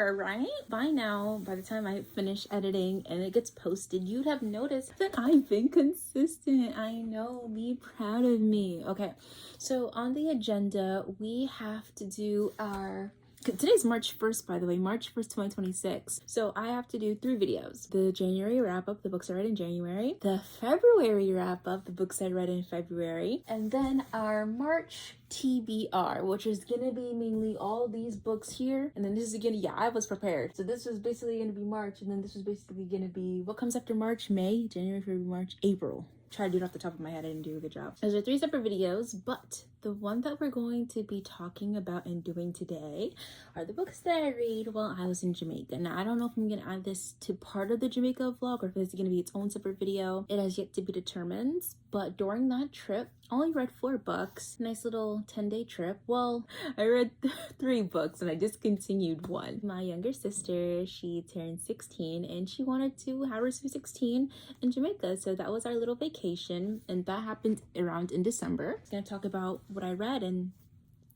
sure, right? By now, by the time I finish editing and it gets posted, you'd have noticed that I've been consistent. I know, be proud of me. Okay, so on the agenda, we have to do our... Today's March 1st, by the way, March 1st, 2026. So I have to do 3 videos. The January wrap-up, the books I read in January. The February wrap-up, the books I read in February. And then our March TBR, which is gonna be mainly all these books here. And then this is gonna, I was prepared. So this was basically gonna be March, and then this was basically gonna be, what comes after March? May, January, February, March, April. Try to do it off the top of my head. I didn't do a good job. Those are 3 separate videos, but the one that we're going to be talking about and doing today are the books that I read while I was in Jamaica. Now, I don't know if I'm gonna add this to part of the Jamaica vlog or if it's gonna be its own separate video. It has yet to be determined, but during that trip, I only read 4 books. Nice little 10-day trip. Well, I read 3 books and I discontinued one. My younger sister, she turned 16 and she wanted to have her sweet 16 in Jamaica. So that was our little vacation, and that happened around in December. I'm gonna talk about what I read, and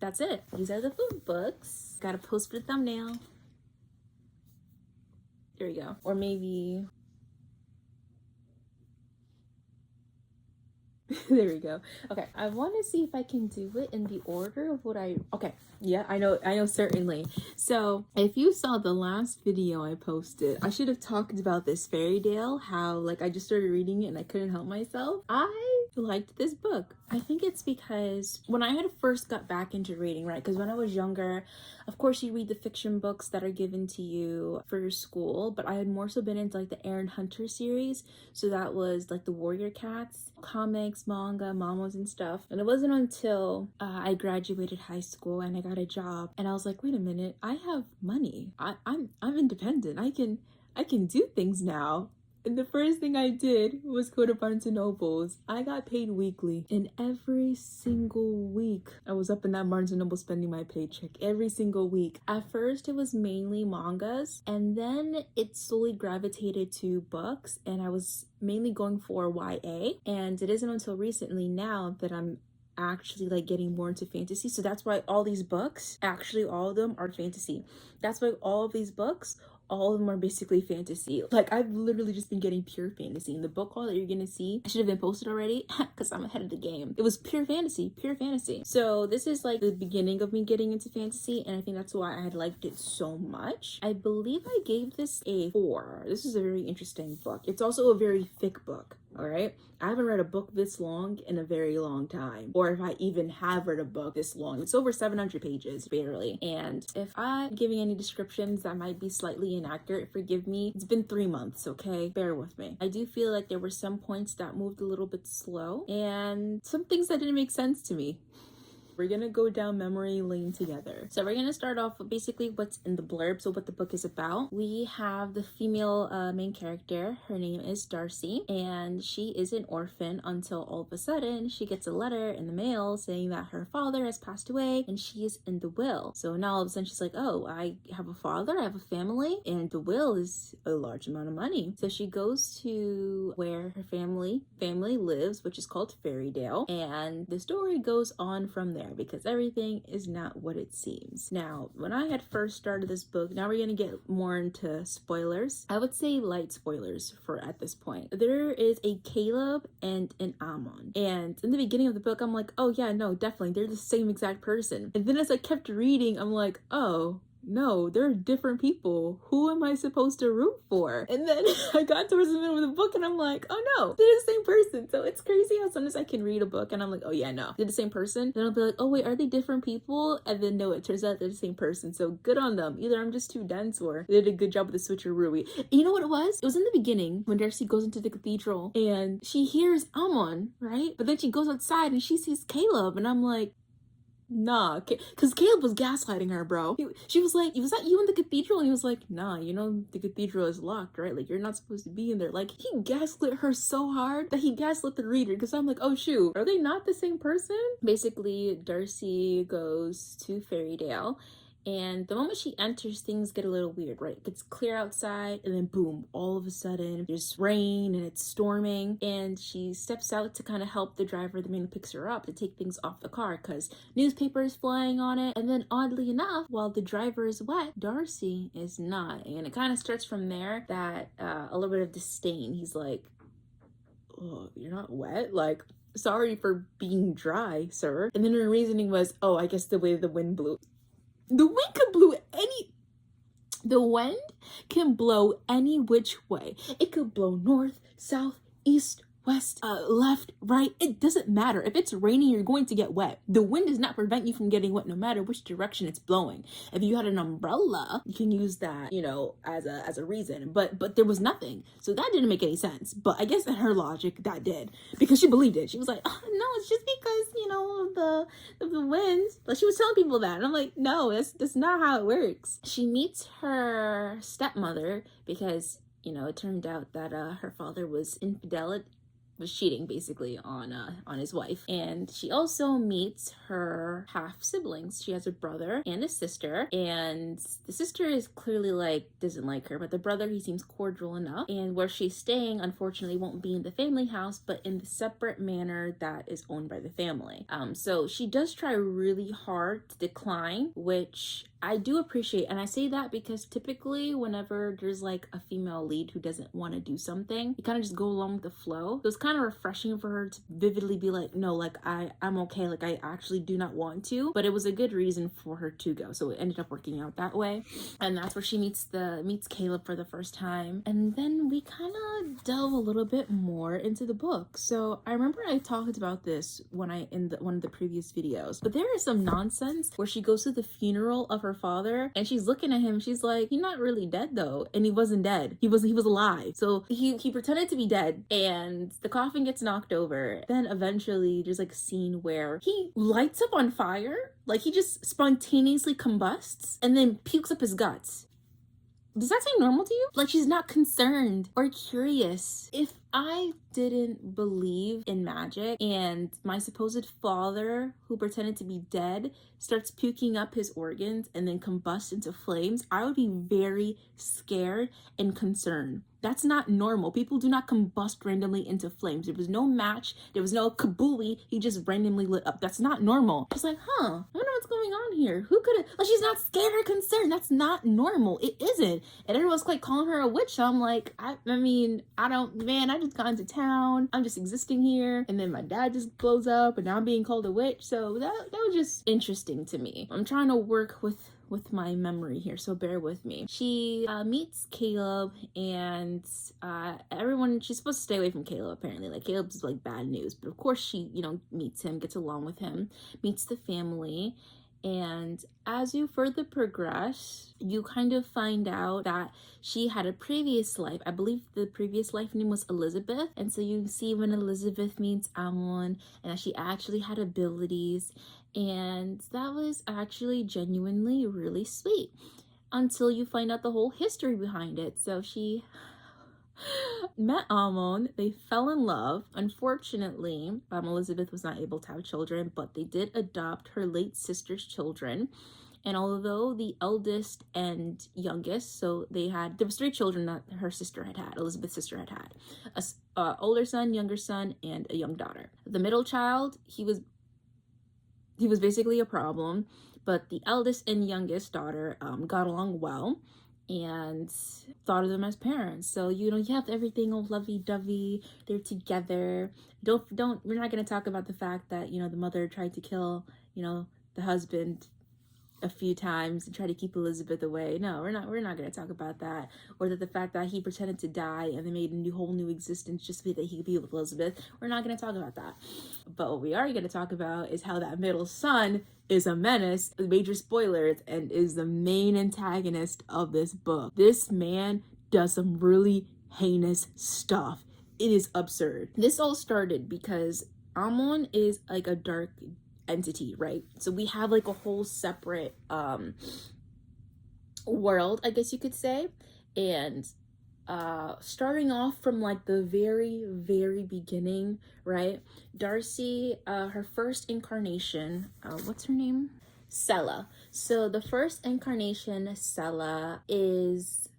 that's it. These are the food books. Gotta post for the thumbnail. There we go. Or maybe... there we go. Okay, I want to see if I can do it in the order of what okay, yeah, I know certainly. So if you saw the last video I posted, I should have talked about this fairy tale, how like I just started reading it and I couldn't help myself. I liked this book. I think it's because when I had first got back into reading, right, because when I was younger, of course you read the fiction books that are given to you for your school, but I had more so been into like the Aaron Hunter series. So that was like the Warrior Cats, comics, manga, manhwas and stuff. And it wasn't until I graduated high school and I got a job and I was like, wait a minute, I have money. I'm independent. I can do things now. And the first thing I did was go to Barnes & Noble's. I got paid weekly. And every single week, I was up in that Barnes & Noble spending my paycheck. Every single week. At first, it was mainly mangas. And then it slowly gravitated to books. And I was mainly going for YA. And it isn't until recently now that I'm actually like getting more into fantasy. So that's why all these books, actually all of them are fantasy. That's why all of these books, all of them are basically fantasy. Like I've literally just been getting pure fantasy. And the book haul that you're gonna see, I should have been posted already because I'm ahead of the game. It was pure fantasy, pure fantasy. So this is like the beginning of me getting into fantasy, and I think that's why I had liked it so much. I believe I gave this a 4. This is a very interesting book. It's also a very thick book. All right, I haven't read a book this long in a very long time, or if I even have read a book this long. It's over 700 pages, barely. And if I'm giving any descriptions that might be slightly inaccurate, forgive me. It's been 3 months, okay? Bear with me. I do feel like there were some points that moved a little bit slow and some things that didn't make sense to me. We're gonna go down memory lane together. So we're gonna start off with basically what's in the blurb, so what the book is about. We have the female main character. Her name is Darcy, and she is an orphan until all of a sudden she gets a letter in the mail saying that her father has passed away and she is in the will. So now all of a sudden she's like, oh, I have a father, I have a family, and the will is a large amount of money. So she goes to where her family lives, which is called Fairydale, and the story goes on from there, because everything is not what it seems. Now, when I had first started this book, now we're gonna get more into spoilers. I would say light spoilers for at this point. There is a Caleb and an Amon. And in the beginning of the book, I'm like, oh yeah, no, definitely, they're the same exact person. And then as I kept reading, I'm like, oh, no, they're different people. Who am I supposed to root for? And then I got towards the middle of the book and I'm like, oh no, they're the same person. So it's crazy how sometimes I can read a book and I'm like, oh yeah, no, they're the same person. Then I'll be like, oh wait, are they different people? And then no, it turns out they're the same person. So good on them. Either I'm just too dense or they did a good job with the switcheroo. You know what it was? It was in the beginning when Darcy goes into the cathedral and she hears Amon, right? But then she goes outside and she sees Caleb and I'm like, nah, because Caleb was gaslighting her, bro. She was like, was that you in the cathedral? And he was like, nah, you know, the cathedral is locked, right? Like, you're not supposed to be in there. Like, he gaslit her so hard that he gaslit the reader, because I'm like, oh shoot, are they not the same person? Basically, Darcy goes to Fairydale And the moment she enters, things get a little weird, right? It gets clear outside, and then boom, all of a sudden there's rain and it's storming, and she steps out to kind of help the driver, the man who picks her up, to take things off the car because newspaper is flying on it. And then oddly enough, while the driver is wet, Darcy is not. And it kind of starts from there that a little bit of disdain. He's like, oh, you're not wet? Like, sorry for being dry, sir. And then her reasoning was, oh, I guess the way the wind blew. The wind can blow any which way. It could blow north, south, east, west, left, right. It doesn't matter. If it's raining, you're going to get wet. The wind does not prevent you from getting wet no matter which direction it's blowing. If you had an umbrella, you can use that, you know, as a reason. But there was nothing. So that didn't make any sense. But I guess in her logic, that did. Because she believed it. She was like, oh, no, it's just because, you know, the wind. Like, she was telling people that. And I'm like, no, that's not how it works. She meets her stepmother because, you know, it turned out that her father was cheating basically on his wife. And she also meets her half siblings. She has a brother and a sister, and the sister is clearly like doesn't like her, but the brother, he seems cordial enough. And where she's staying, unfortunately, won't be in the family house, but in the separate manor that is owned by the family. So she does try really hard to decline, which I do appreciate. And I say that because typically whenever there's like a female lead who doesn't want to do something, you kind of just go along with the flow. So it's kind of refreshing for her to vividly be like, no, like I'm okay, like I actually do not want to. But it was a good reason for her to go, so it ended up working out that way. And that's where she meets Caleb for the first time. And then we kind of delve a little bit more into the book. So I remember I talked about this when one of the previous videos, but there is some nonsense where she goes to the funeral of her father and she's looking at him, she's like, he's not really dead though. And he wasn't dead, he was alive. So he pretended to be dead, and the coffin gets knocked over. Then eventually there's like a scene where he lights up on fire, like he just spontaneously combusts and then pukes up his guts. Does that seem normal to you? Like, she's not concerned or curious. If I didn't believe in magic and my supposed father, who pretended to be dead, starts puking up his organs and then combusts into flames, I would be very scared and concerned. That's not normal. People do not combust randomly into flames. There was no match. There was no kabooey. He just randomly lit up. That's not normal. She's like, I wonder what's going on here. Who could have? Like, she's not scared or concerned. That's not normal. It isn't. And everyone's like calling her a witch. So I'm like, I just got into town. I'm just existing here. And then my dad just blows up and now I'm being called a witch. So that was just interesting to me. I'm trying to work with my memory here, so bear with me. She meets Caleb, and she's supposed to stay away from Caleb apparently. Like, Caleb's like bad news, but of course she, you know, meets him, gets along with him, meets the family. And as you further progress, you kind of find out that she had a previous life. I believe the previous life name was Elizabeth. And so you see when Elizabeth meets Amon, and that she actually had abilities. And that was actually genuinely really sweet until you find out the whole history behind it. So she met Amon, they fell in love. Unfortunately, Elizabeth was not able to have children, but they did adopt her late sister's children. And although the eldest and youngest, so there was 3 children that her sister had, Elizabeth's sister had a older son, younger son, and a young daughter. The middle child, he was basically a problem, but the eldest and youngest daughter got along well and thought of them as parents. So, you know, you have everything all lovey-dovey, they're together. We're not going to talk about the fact that, you know, the mother tried to kill, you know, the husband a few times and try to keep Elizabeth away. No, we're not going to talk about that. Or that the fact that he pretended to die and they made a whole new existence just so that he could be with Elizabeth. We're not going to talk about that. But what we are going to talk about is how that middle son is a menace, major spoilers, and is the main antagonist of this book. This man does some really heinous stuff. It is absurd. This all started because Amon is like a dark entity, right? So we have like a whole separate world, I guess you could say. And starting off from like the very, very beginning, right? Darcy, her first incarnation, what's her name? Sella. So the first incarnation, Sella, is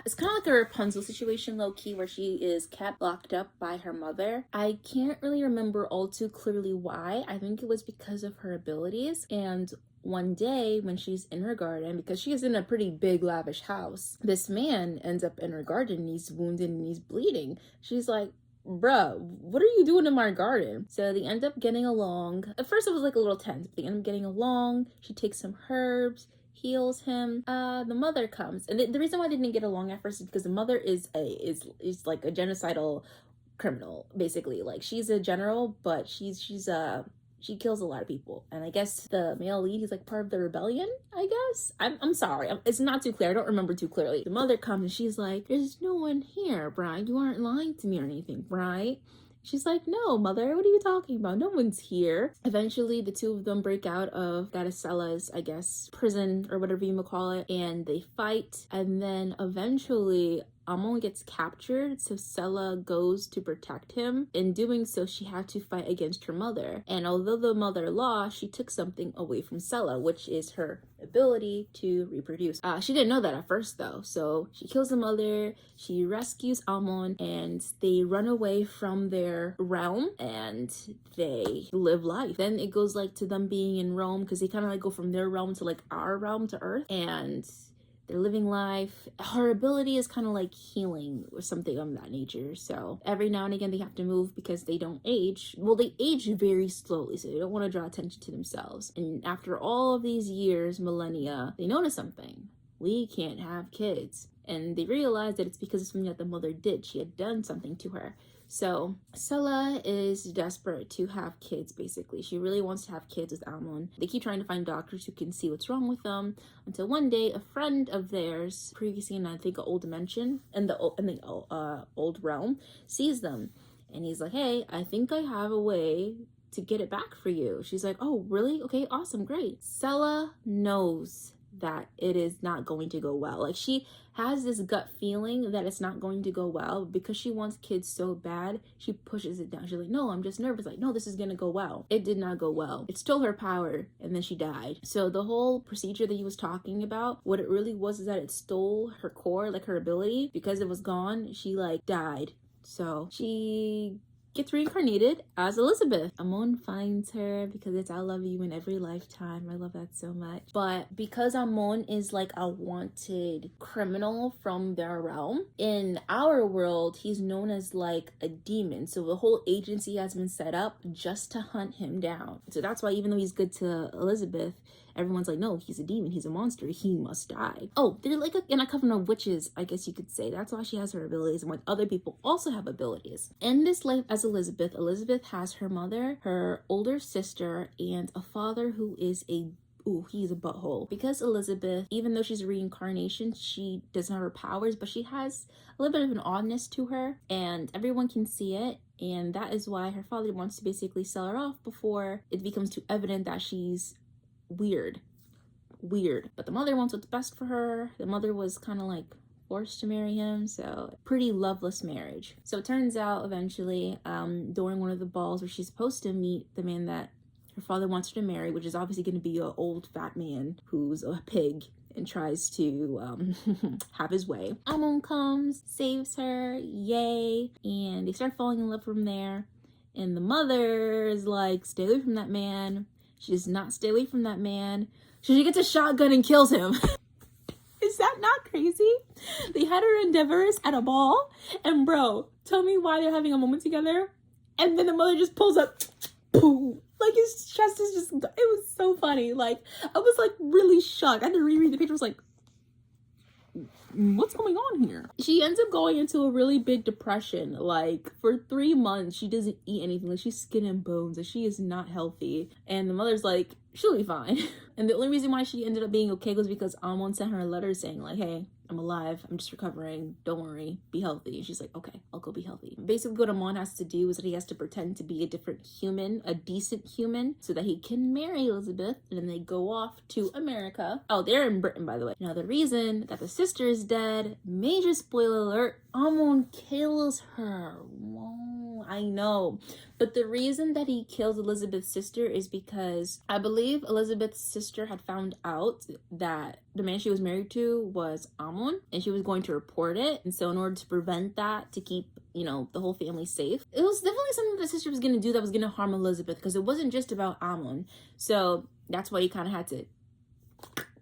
it's kind of like a Rapunzel situation, low-key, where she is kept locked up by her mother. I can't really remember all too clearly why. I think it was because of her abilities. And one day when she's in her garden, because she is in a pretty big lavish house, this man ends up in her garden and he's wounded and he's bleeding. She's like, bruh, what are you doing in my garden? So they end up getting along. At first it was like a little tense, but they end up getting along. She takes some herbs, heals him. The mother comes, and the reason why they didn't get along at first is because the mother is like a genocidal criminal, basically. Like, she's a general, but she kills a lot of people, and I guess the male lead, he's like part of the rebellion, I guess. I'm sorry, it's not too clear, I don't remember too clearly. The mother comes and she's like, there's no one here, Brian, you aren't lying to me or anything, right? She's like, no, mother, what are you talking about? No one's here. Eventually, the two of them break out of Sella's, I guess, prison or whatever you may call it, and they fight. And then eventually, Amon gets captured, so Sella goes to protect him. In doing so, she had to fight against her mother. And although the mother lost, she took something away from Sella, which is her ability to reproduce. She didn't know that at first, though. So she kills the mother, she rescues Amon, and they run away from their realm, and they live life. Then it goes like to them being in Rome, because they kind of like go from their realm to like our realm to Earth, and they're living life. Her ability is kind of like healing or something of that nature. So every now and again they have to move because they don't age. Well, they age very slowly, so they don't want to draw attention to themselves. And after all of these years, millennia, they notice something. We can't have kids. And they realize that it's because of something that the mother did. She had done something to her. So Sella is desperate to have kids, basically. She really wants to have kids with Amon. They keep trying to find doctors who can see what's wrong with them, until one day a friend of theirs, previously in I think an old dimension, in the old realm, sees them. And he's like, hey, I think I have a way to get it back for you. She's like, oh, really? Okay, awesome, great. Sella knows that it is not going to go well. Like, she has this gut feeling that it's not going to go well. Because she wants kids so bad, she pushes it down. She's like, no, I'm just nervous. Like, no, this is gonna go well. It did not go well. It stole her power, and then she died. So the whole procedure that he was talking about, what it really was is that it stole her core, like her ability. Because it was gone, she like died. So she gets reincarnated as Elizabeth. Amon finds her because it's I love you in every lifetime. I love that so much. But because Amon is like a wanted criminal from their realm, in our world, he's known as like a demon. So the whole agency has been set up just to hunt him down. So that's why even though he's good to Elizabeth, everyone's like, no, he's a demon, he's a monster, he must die. Oh, they're like in a coven of witches, I guess you could say. That's why she has her abilities, and like other people also have abilities. In this life as Elizabeth has her mother, her older sister, and a father who is he's a butthole. Because Elizabeth, even though she's a reincarnation, she doesn't have her powers, but she has a little bit of an oddness to her, and everyone can see it. And that is why her father wants to basically sell her off before it becomes too evident that she's weird. But the mother wants what's best for her. The mother was kind of like forced to marry him, so pretty loveless marriage. So it turns out eventually, during one of the balls where she's supposed to meet the man that her father wants her to marry, which is obviously going to be an old fat man who's a pig and tries to have his way. Amon comes, saves her, yay, and they start falling in love from there. And the mother is like, stay away from that man. She does not stay away from that man. So she gets a shotgun and kills him. Is that not crazy? They had her endeavors at a ball, and bro, tell me why they're having a moment together, and then the mother just pulls up, boom. Like, his chest is just, it was so funny. Like, I was like really shocked. I had to reread the picture. I was like, what's going on here? She ends up going into a really big depression. Like, for 3 months, she doesn't eat anything. Like, she's skin and bones. Like, she is not healthy. And the mother's like, she'll be fine. And the only reason why she ended up being okay was because Amon sent her a letter saying like, hey, I'm alive, I'm just recovering, don't worry, be healthy. And she's like, okay, I'll go be healthy. Basically what Amon has to do is that he has to pretend to be a different human, a decent human, so that he can marry Elizabeth, and then they go off to America. Oh, they're in Britain, by the way. Now, the reason that the sister is dead, major spoiler alert, Amon kills her. Whoa. I know. But the reason that he killed Elizabeth's sister is because I believe Elizabeth's sister had found out that the man she was married to was Amon, and she was going to report it. And so in order to prevent that, to keep, you know, the whole family safe, it was definitely something the sister was going to do that was going to harm Elizabeth, because it wasn't just about Amon. So that's why he kind of had to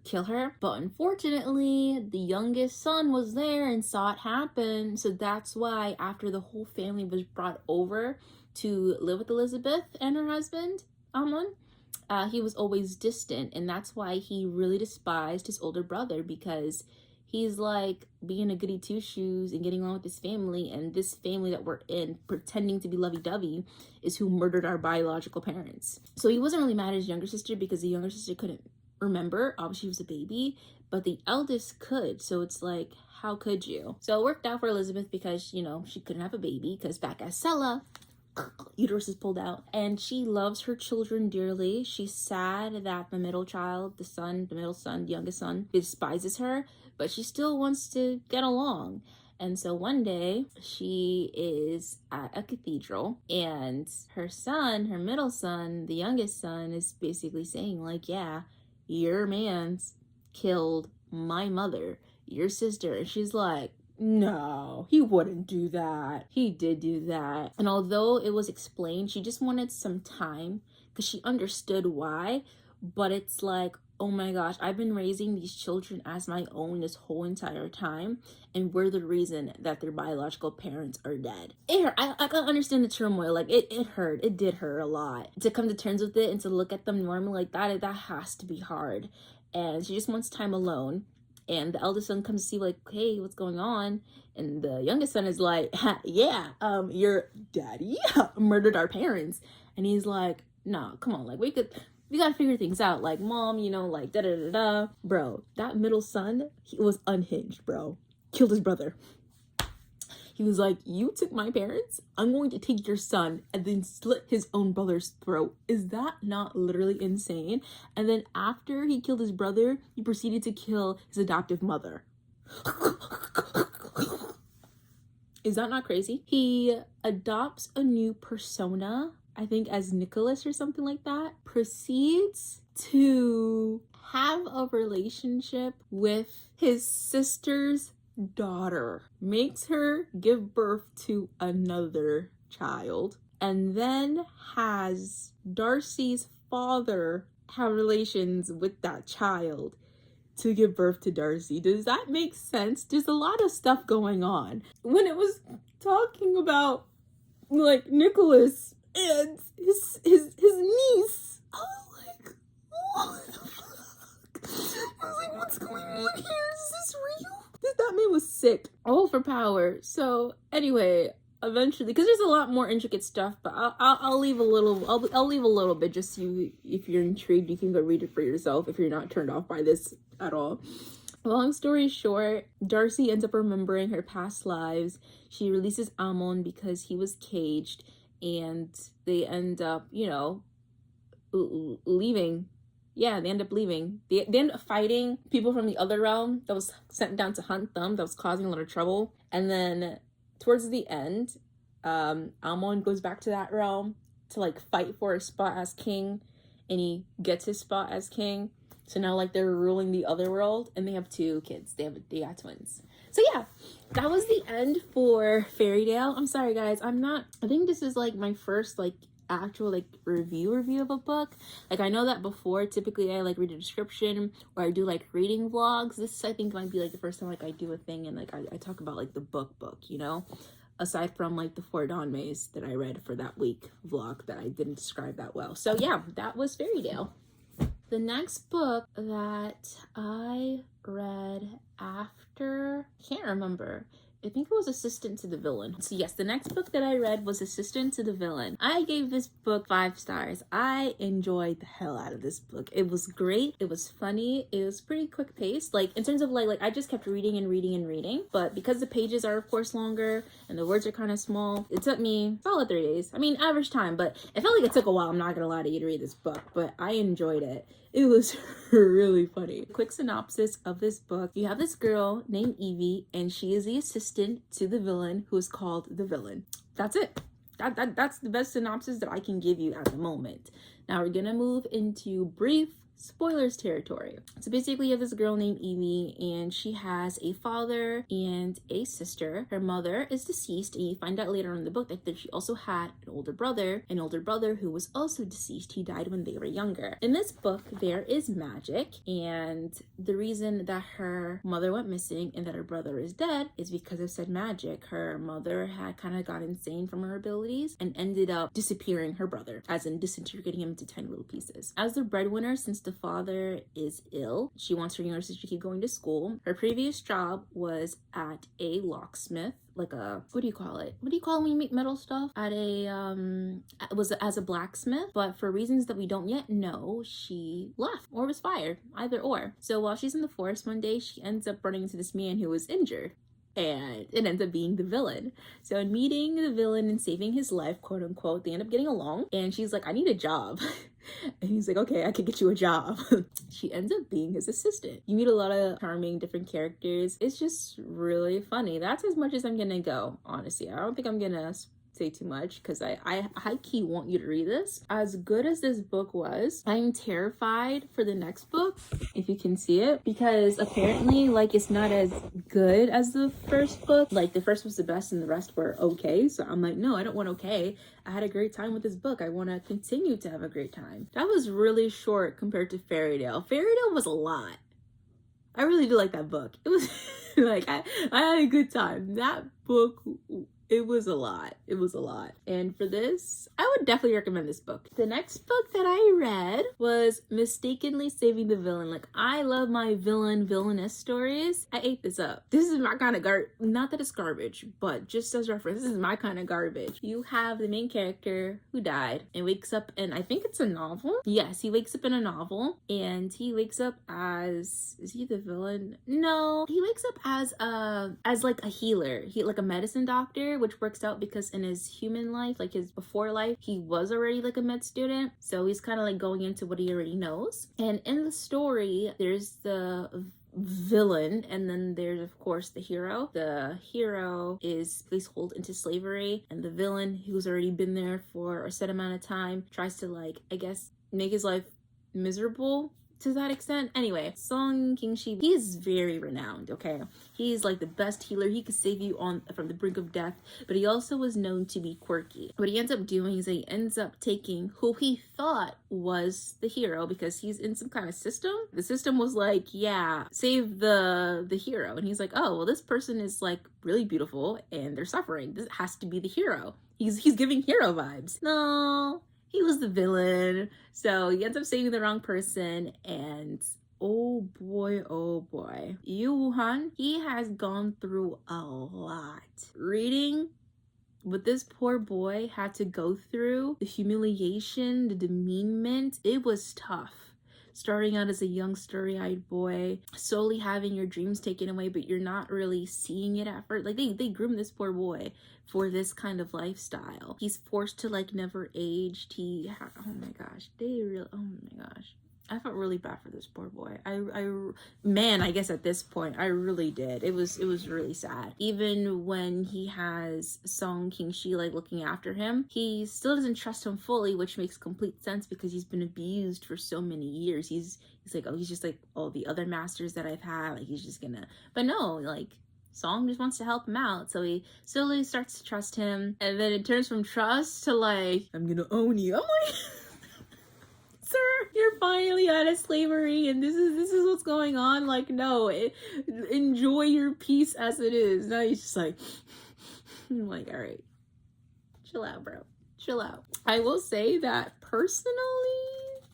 kill her. But unfortunately, the youngest son was there and saw it happen. So that's why after the whole family was brought over to live with Elizabeth and her husband, Amon, he was always distant. And that's why he really despised his older brother, because he's like being a goody two-shoes and getting along with his family, and this family that we're in, pretending to be lovey-dovey, is who murdered our biological parents. So he wasn't really mad at his younger sister, because the younger sister couldn't remember, obviously she was a baby, but the eldest could. So it's like, how could you? So it worked out for Elizabeth, because, you know, she couldn't have a baby because back at Sella, uterus is pulled out, and she loves her children dearly. She's sad that the middle child, the middle son, the youngest son, despises her, but she still wants to get along. And so one day she is at a cathedral, and her son, her middle son, the youngest son, is basically saying like, yeah, your man's killed my mother, your sister. And she's like, no, he wouldn't do that. He did do that. And although it was explained, she just wanted some time, because she understood why. But it's like, oh my gosh, I've been raising these children as my own this whole entire time, and we're the reason that their biological parents are dead. It hurt. I can understand the turmoil. Like, it hurt. It did hurt a lot. To come to terms with it and to look at them normally like that has to be hard. And she just wants time alone. And the eldest son comes to see, like, hey, what's going on? And the youngest son is like, yeah, your daddy murdered our parents. And he's like, nah, come on, like, we gotta figure things out. Like, mom, you know, like, da-da-da-da. Bro, that middle son, he was unhinged, bro. Killed his brother. He was like, you took my parents? I'm going to take your son, and then slit his own brother's throat. Is that not literally insane? And then after he killed his brother, he proceeded to kill his adoptive mother. Is that not crazy? He adopts a new persona, I think as Nicholas or something like that, proceeds to have a relationship with his sister's daughter, makes her give birth to another child, and then has Darcy's father have relations with that child to give birth to Darcy. Does that make sense? There's a lot of stuff going on. When it was talking about like Nicholas and his niece, I was like, what the fuck? I was like, what's going on here? Is this real? That man was sick. All for power. So anyway, eventually, because there's a lot more intricate stuff, but I'll leave a little. I'll leave a little bit, just so you, if you're intrigued, you can go read it for yourself. If you're not turned off by this at all. Long story short, Darcy ends up remembering her past lives. She releases Amon because he was caged, and they end up, you know, leaving. Yeah, they end up leaving. They end up fighting people from the other realm that was sent down to hunt them, that was causing a lot of trouble. And then towards the end, Amon goes back to that realm to like fight for a spot as king, and he gets his spot as king. So now like they're ruling the other world, and they have 2 kids. They got twins. So yeah, that was the end for Fairy Tale. I'm sorry guys, I think this is like my first like actual like review of a book. Like, I know that before typically I like read a description, or I do like reading vlogs. This I think might be like the first time like I do a thing and like I talk about like the book, you know, aside from like the 4 Donmays that I read for that week vlog that I didn't describe that well. So yeah, that was Fairy Tale. The next book that I read after, I can't remember. I think it was Assistant to the Villain. So yes, the next book that I read was Assistant to the Villain. I gave this book 5 stars. I enjoyed the hell out of this book. It was great. It was funny. It was pretty quick paced. Like in terms of like I just kept reading and reading and reading. But because the pages are of course longer and the words are kind of small, it took me solid 3 days. I mean, average time, but it felt like it took a while. I'm not gonna lie to you to read this book, but I enjoyed it. It was really funny. Quick synopsis of this book. You have this girl named Evie, and she is the assistant to the villain who is called the Villain. That's it. That's the best synopsis that I can give you at the moment. Now we're gonna move into brief spoilers territory. So basically you have this girl named Evie, and she has a father and a sister. Her mother is deceased, and you find out later in the book that she also had an older brother who was also deceased. He died when they were younger. In this book there is magic, and the reason that her mother went missing and that her brother is dead is because of said magic. Her mother had kind of got insane from her abilities and ended up disappearing her brother, as in disintegrating him into tiny little pieces. As the breadwinner, since the father is ill, she wants her younger sister to keep going to school. Her previous job was at a locksmith, like a, what do you call it when you make metal stuff? At a it was as a blacksmith, but for reasons that we don't yet know, she left or was fired, either or. So while she's in the forest one day, she ends up running into this man who was injured, and it ends up being the villain. So in meeting the villain and saving his life, quote unquote, they end up getting along, and she's like, I need a job. And he's like, okay, I can get you a job. She ends up being his assistant. You meet a lot of charming different characters. It's just really funny. That's as much as I'm gonna go, honestly. I don't think I'm gonna say too much because I high-key want you to read this. As good as this book was, I'm terrified for the next book, if you can see it, because apparently like it's not as good as the first book. Like the first was the best and the rest were okay. So I'm like, no, I don't want okay. I had a great time with this book. I want to continue to have a great time. That was really short compared to Fairy Tale. Fairy Tale was a lot. I really do like that book. It was like I had a good time. That book, it was a lot. It was a lot. And for this, I would definitely recommend this book. The next book that I read was Mistakenly Saving the Villain. Like, I love my villainess stories. I ate this up. This is my kind of not that it's garbage, but just as reference, this is my kind of garbage. You have the main character who died and wakes up, and I think it's a novel. Yes, he wakes up in a novel, and he wakes up as, is he the villain? No, he wakes up as like a healer. He like a medicine doctor, which works out because in his human life, like his before life, he was already like a med student. So he's kind of like going into what he already knows. And in the story, there's the villain, and then there's of course the hero. The hero is placed into slavery, and the villain, who's already been there for a set amount of time, tries to, like, I guess, make his life miserable to that extent. Anyway, Song Kingshi, he is very renowned, okay? He's like the best healer. He could save you from the brink of death, but he also was known to be quirky. What he ends up doing is he ends up taking who he thought was the hero, because he's in some kind of system. The system was like, yeah, save the hero. And he's like, oh, well, this person is like really beautiful and they're suffering. This has to be the hero. He's giving hero vibes. No, he was the villain. So he ends up saving the wrong person, and oh boy, Yu-Han, he has gone through a lot. Reading what this poor boy had to go through, the humiliation, the demeanment, it was tough. Starting out as a young starry-eyed boy, slowly having your dreams taken away, but you're not really seeing it at first. Like, they groomed this poor boy for this kind of lifestyle. He's forced to, like, never aged. Oh my gosh, oh my gosh. I felt really bad for this poor boy. I guess at this point, I really did. It was really sad. Even when he has Song Kingshi, like, looking after him, he still doesn't trust him fully, which makes complete sense because he's been abused for so many years. He's like, oh, he's just like all the other masters that I've had. Like, he's just gonna, but no, like, Song just wants to help him out. So he slowly starts to trust him. And then it turns from trust to like, I'm gonna own you. I'm like, sir, you're finally out of slavery and this is what's going on. Like, no, enjoy your peace as it is. Now he's just like, I'm like, all right, chill out, bro, chill out. I will say that personally,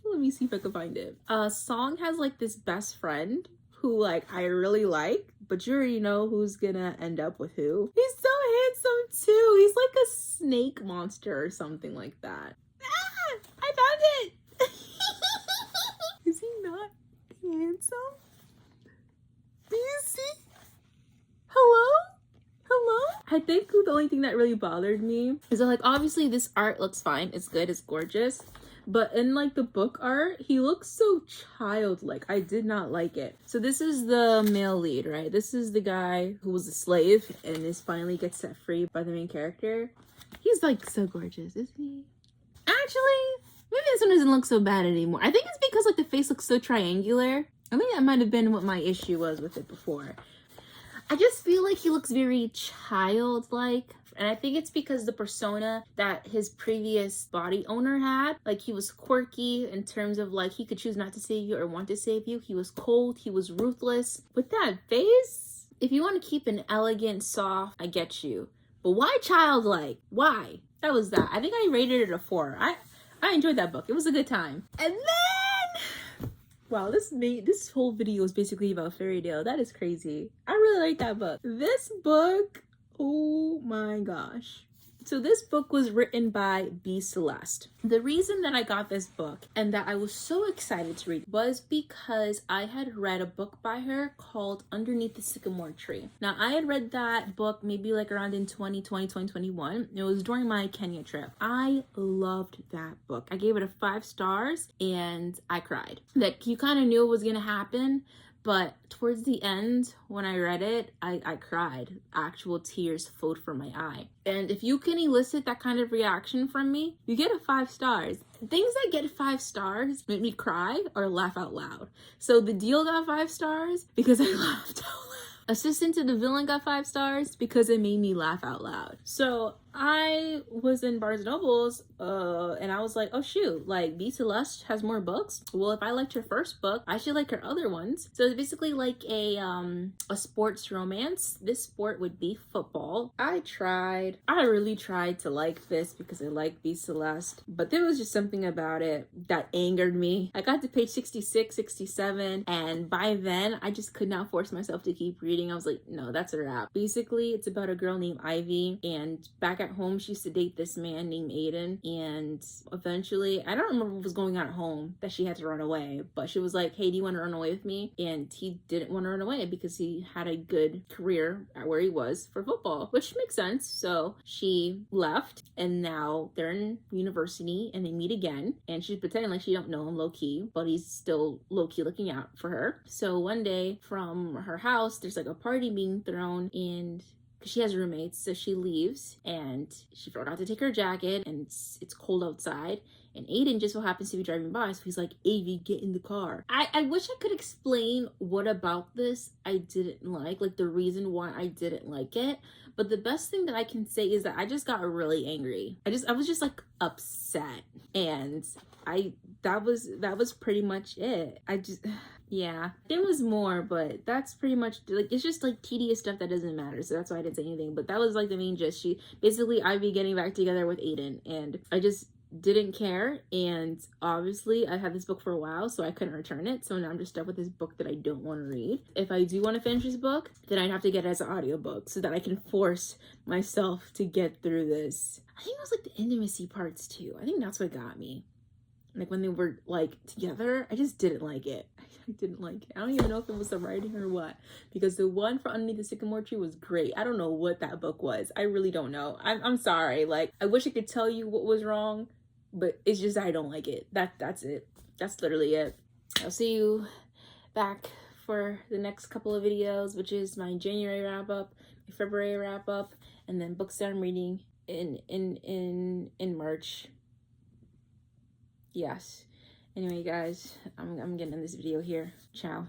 let me see if I can find it. Song has like this best friend who, like, I really like, but you already know who's gonna end up with who. He's so handsome too. He's like a snake monster or something like that. Ah, I found it. Is he not handsome? Do you see? Hello? I think the only thing that really bothered me is that, like, obviously this art looks fine. It's good. It's gorgeous. But in, like, the book art, he looks so childlike. I did not like it. So this is the male lead, right? This is the guy who was a slave and is finally gets set free by the main character. He He's like so gorgeous, isn't he? Actually, maybe this one doesn't look so bad anymore. I think it's because like the face looks so triangular. I think that might have been what my issue was with it before. I just feel like he looks very childlike. And I think it's because the persona that his previous body owner had, like he was quirky in terms of like he could choose not to save you or want to save you. He was cold, he was ruthless. With that face, if you want to keep an elegant, soft, I get you. But why childlike? Why? That was that. I think I rated it a 4. I enjoyed that book. It was a good time. And then, wow, this whole video is basically about Fairy Tale. That is crazy. I really like that book. This book, oh my gosh. So this book was written by B. Celeste. The reason that I got this book and that I was so excited to read was because I had read a book by her called Underneath the Sycamore Tree. Now, I had read that book maybe like around in 2020, 2021. It was during my Kenya trip. I loved that book. I gave it a 5 stars and I cried. Like, you kind of knew it was going to happen. But towards the end, when I read it, I cried. Actual tears flowed from my eye. And if you can elicit that kind of reaction from me, you get a 5 stars. Things that get 5 stars make me cry or laugh out loud. So The Deal got 5 stars because I laughed out loud. Assistant to the Villain got 5 stars because it made me laugh out loud. So I was in Barnes & Noble's and I was like, oh shoot, like B. Celeste has more books. Well, if I liked her first book, I should like her other ones. So it's basically like a sports romance. This sport would be football. I really tried to like this because I like B. Celeste, but there was just something about it that angered me. I got to page 66, 67, and by then I just could not force myself to keep reading. I was like, no, that's a wrap. Basically, it's about a girl named Ivy, and back at home, she used to date this man named Aiden, and eventually, I don't remember what was going on at home that she had to run away, but she was like, hey, do you want to run away with me? And he didn't want to run away because he had a good career at where he was for football, which makes sense. So she left, and now they're in university, and they meet again, and she's pretending like she don't know him low-key, but he's still low-key looking out for her. So one day, from her house, there's like a party being thrown, and because she has roommates, so she leaves and she forgot to take her jacket, and it's cold outside, and Aiden just so happens to be driving by, so he's like, Avy, get in the car. I wish I could explain what about this I didn't like the reason why I didn't like it, but the best thing that I can say is that I just got really angry. I was just like upset, and that was pretty much it. Yeah, there was more, but that's pretty much, like, it's just like tedious stuff that doesn't matter, so that's why I didn't say anything. But that was like the main gist. She basically, Ivy getting back together with Aiden, and I just didn't care. And obviously I had this book for a while, so I couldn't return it, so now I'm just stuck with this book that I don't want to read. If I do want to finish this book, then I'd have to get it as an audiobook so that I can force myself to get through this. I think it was like the intimacy parts too. I think that's what got me. Like when they were like together, I just didn't like it. I didn't like it. I don't even know if it was the writing or what, because the one for Underneath the Sycamore Tree was great. I don't know what that book was. I really don't know. I'm sorry. Like, I wish I could tell you what was wrong, but it's just I don't like it. That's it. That's literally it. I'll see you back for the next couple of videos, which is my January wrap up, my February wrap up, and then books that I'm reading in March. Yes. Anyway, guys, I'm getting in this video here. Ciao.